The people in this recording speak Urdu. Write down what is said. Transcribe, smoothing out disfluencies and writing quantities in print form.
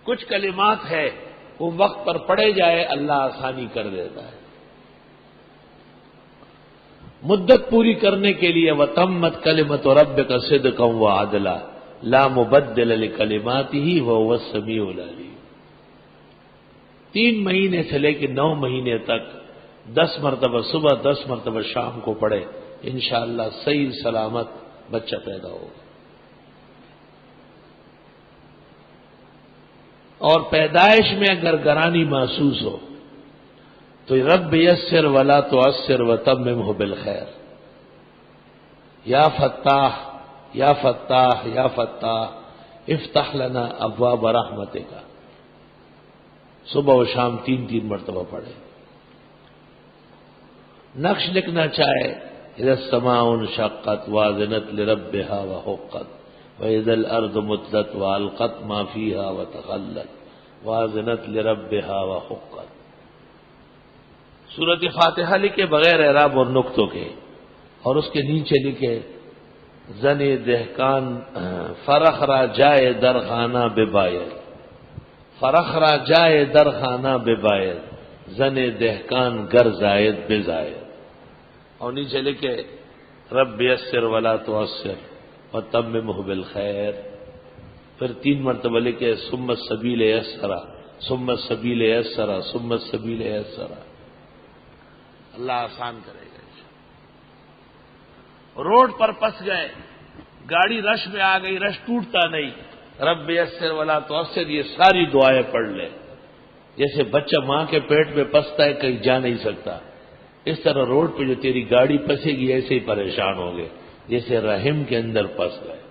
کچھ کلمات ہے وہ وقت پر پڑھے جائے اللہ آسانی کر دیتا ہے. مدت پوری کرنے کے لیے وتمت کلمت ربک صدقا وعدلا لا مبدل لکلماتہ وہو السمیع العلیم. 3 مہینے سے لے کے 9 مہینے تک 10 مرتبہ صبح 10 مرتبہ شام کو پڑھے، انشاءاللہ صحیح سلامت بچہ پیدا ہوگا. اور پیدائش میں اگر گرانی محسوس ہو تو رب یسر ولا تعسر وتممہ بالخیر. یا فتاح یا فتاح یا فتاح افتح لنا ابواب رحمتک، صبح و شام 3 مرتبہ پڑھے. نقش لکھنا چاہے اذا السماء انشقت واذنت لربها وحقت وإذا الأرض مدت وألقت ما فيها وتخلت وأذنت لربها وحقت. سورۃ فاتحہ لکھے بغیر اعراب اور نقطوں کے، اور اس کے نیچے لکھے زن دہقان فرخ را جائے در خانہ ببایر، فرخ را جائے در خانہ ببایر زن دہقان گر زائد بزائد. اور نیچے لکھے رب یسر ولا تعسر وتممہ بالخیر. پھر 3 مرتبہ لکھے ثم السبیل یسرا ثم السبیل یسرا ثم السبیل یسرا. اللہ آسان کرے گا. روڈ پر پس گئے، گاڑی رش میں آ گئی، رش ٹوٹتا نہیں، رب یسر ولا تعسر یہ ساری دعائیں پڑھ لے. جیسے بچہ ماں کے پیٹ میں پستا ہے کہیں جا نہیں سکتا، اس طرح روڈ پہ جو تیری گاڑی پسے گی ایسے ہی پریشان ہو گئے جیسے رحم کے اندر پس گئے.